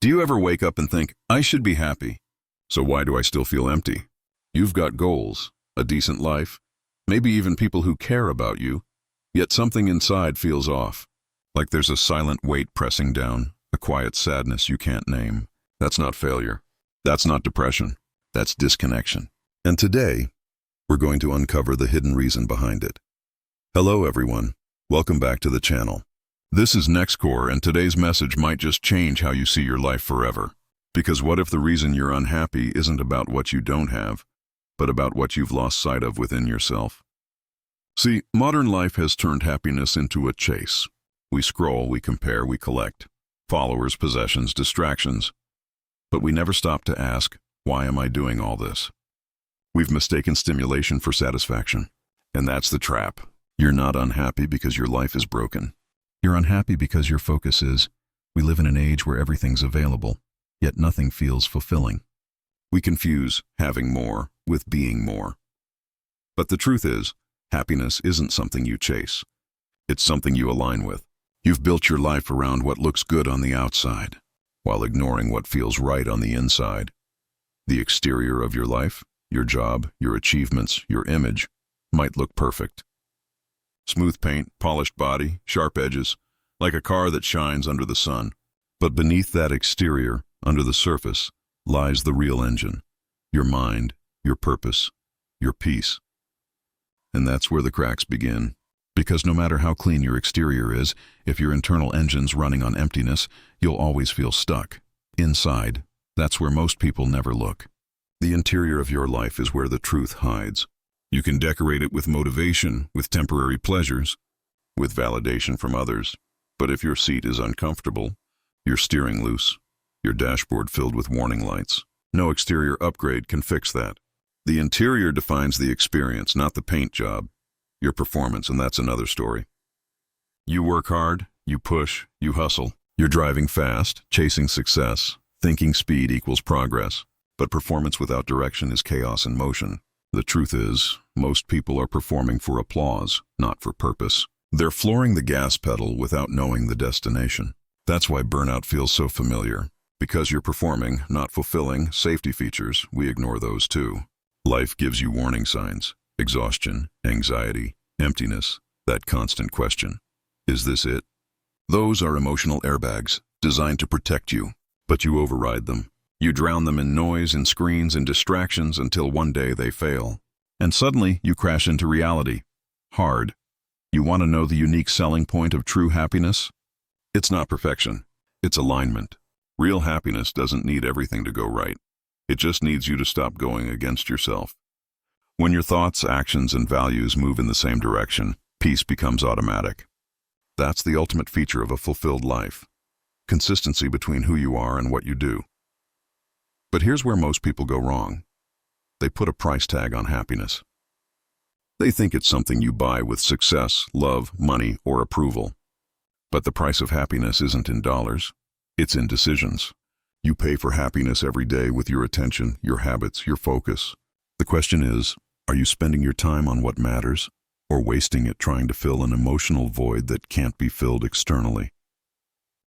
Do you ever wake up and think, I should be happy, so why do I still feel empty? You've got goals, a decent life, maybe even people who care about you, yet something inside feels off, like there's a silent weight pressing down, a quiet sadness you can't name. That's not failure. That's not depression. That's disconnection. And today, we're going to uncover the hidden reason behind it. Hello everyone, welcome back to the channel. This is Nextcore, and today's message might just change how you see your life forever. Because what if the reason you're unhappy isn't about what you don't have, but about what you've lost sight of within yourself? See, modern life has turned happiness into a chase. We scroll, we compare, we collect. Followers, possessions, distractions. But we never stop to ask, why am I doing all this? We've mistaken stimulation for satisfaction. And that's the trap. You're not unhappy because your life is broken. You're unhappy because your focus is, we live in an age where everything's available, yet nothing feels fulfilling. We confuse having more with being more. But the truth is, happiness isn't something you chase. It's something you align with. You've built your life around what looks good on the outside, while ignoring what feels right on the inside. The exterior of your life, your job, your achievements, your image, might look perfect. Smooth paint, polished body, sharp edges, like a car that shines under the sun. But beneath that exterior, under the surface, lies the real engine. Your mind, your purpose, your peace. And that's where the cracks begin. Because no matter how clean your exterior is, if your internal engine's running on emptiness, you'll always feel stuck. Inside, that's where most people never look. The interior of your life is where the truth hides. You can decorate it with motivation, with temporary pleasures, with validation from others. But if your seat is uncomfortable, your steering loose, your dashboard filled with warning lights, no exterior upgrade can fix that. The interior defines the experience, not the paint job. Your performance, and that's another story. You work hard, you push, you hustle. You're driving fast, chasing success, thinking speed equals progress. But performance without direction is chaos in motion. The truth is, most people are performing for applause, not for purpose. They're flooring the gas pedal without knowing the destination. That's why burnout feels so familiar. Because you're performing, not fulfilling, safety features, we ignore those too. Life gives you warning signs. Exhaustion, anxiety, emptiness, that constant question. Is this it? Those are emotional airbags, designed to protect you, but you override them. You drown them in noise, in screens, in distractions until one day they fail. And suddenly you crash into reality. Hard. You want to know the unique selling point of true happiness? It's not perfection. It's alignment. Real happiness doesn't need everything to go right. It just needs you to stop going against yourself. When your thoughts, actions, and values move in the same direction, peace becomes automatic. That's the ultimate feature of a fulfilled life. Consistency between who you are and what you do. But here's where most people go wrong. They put a price tag on happiness. They think it's something you buy with success, love, money, or approval. But the price of happiness isn't in dollars. It's in decisions. You pay for happiness every day with your attention, your habits, your focus. The question is, are you spending your time on what matters, or wasting it trying to fill an emotional void that can't be filled externally?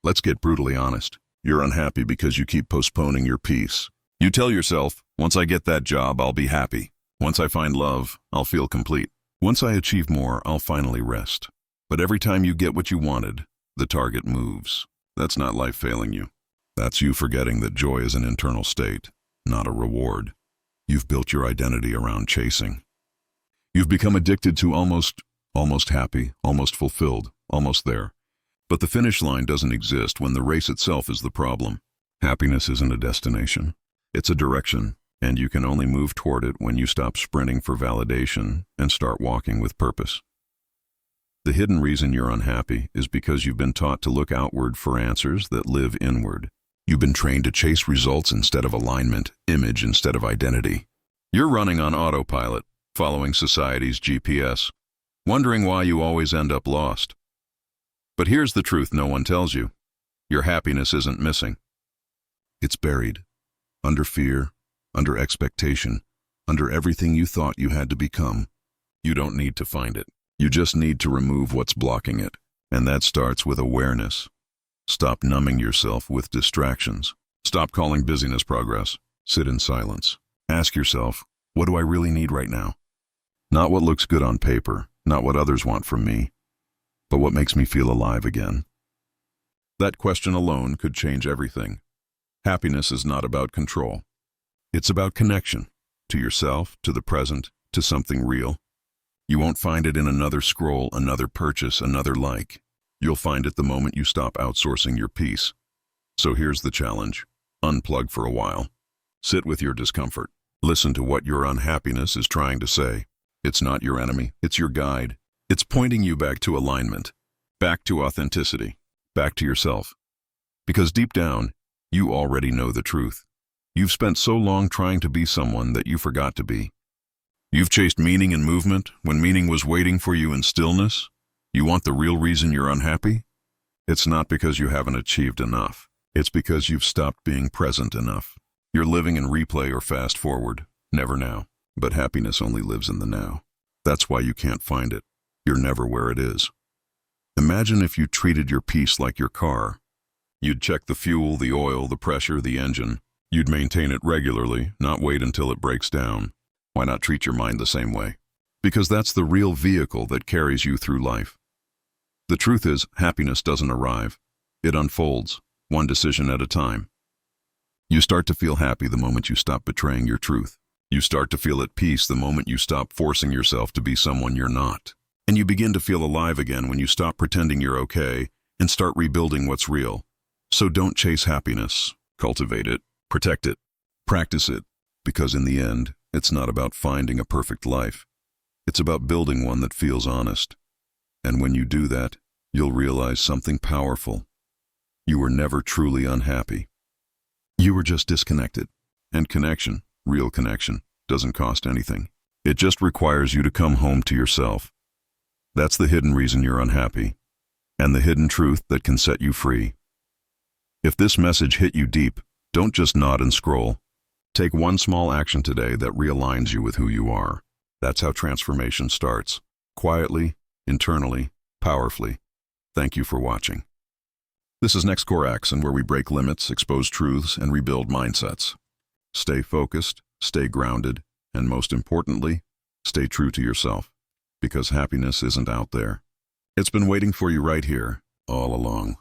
Let's get brutally honest. You're unhappy because you keep postponing your peace. You tell yourself, once I get that job, I'll be happy. Once I find love, I'll feel complete. Once I achieve more, I'll finally rest. But every time you get what you wanted, the target moves. That's not life failing you. That's you forgetting that joy is an internal state, not a reward. You've built your identity around chasing. You've become addicted to almost happy, almost fulfilled, almost there. But the finish line doesn't exist when the race itself is the problem. Happiness isn't a destination. It's a direction, and you can only move toward it when you stop sprinting for validation and start walking with purpose. The hidden reason you're unhappy is because you've been taught to look outward for answers that live inward. You've been trained to chase results instead of alignment, image instead of identity. You're running on autopilot, following society's GPS, wondering why you always end up lost. But here's the truth no one tells you. Your happiness isn't missing. It's buried. Under fear, under expectation, under everything you thought you had to become. You don't need to find it. You just need to remove what's blocking it. And that starts with awareness. Stop numbing yourself with distractions. Stop calling busyness progress. Sit in silence. Ask yourself, what do I really need right now? Not what looks good on paper, not what others want from me, but what makes me feel alive again. That question alone could change everything. Happiness is not about control. It's about connection, to yourself, to the present, to something real. You won't find it in another scroll, another purchase, another like. You'll find it the moment you stop outsourcing your peace. So here's the challenge. Unplug for a while. Sit with your discomfort. Listen to what your unhappiness is trying to say. It's not your enemy, it's your guide. It's pointing you back to alignment, back to authenticity, back to yourself. Because deep down, you already know the truth. You've spent so long trying to be someone that you forgot to be. You've chased meaning and movement when meaning was waiting for you in stillness. You want the real reason you're unhappy? It's not because you haven't achieved enough. It's because you've stopped being present enough. You're living in replay or fast forward, never now. But happiness only lives in the now. That's why you can't find it. You're never where it is. Imagine if you treated your peace like your car. You'd check the fuel, the oil, the pressure, the engine. You'd maintain it regularly, not wait until it breaks down. Why not treat your mind the same way? Because that's the real vehicle that carries you through life. The truth is, happiness doesn't arrive. It unfolds, one decision at a time. You start to feel happy the moment you stop betraying your truth. You start to feel at peace the moment you stop forcing yourself to be someone you're not. And you begin to feel alive again when you stop pretending you're okay and start rebuilding what's real. So don't chase happiness. Cultivate it, protect it, practice it, because in the end, it's not about finding a perfect life. It's about building one that feels honest. And when you do that, you'll realize something powerful. You were never truly unhappy. You were just disconnected. And connection, real connection, doesn't cost anything. It just requires you to come home to yourself. That's the hidden reason you're unhappy, and the hidden truth that can set you free. If this message hit you deep, don't just nod and scroll. Take one small action today that realigns you with who you are. That's how transformation starts. Quietly, internally, powerfully. Thank you for watching. This is Nextcore Action, where we break limits, expose truths, and rebuild mindsets. Stay focused, stay grounded, and most importantly, stay true to yourself. Because happiness isn't out there. It's been waiting for you right here, all along.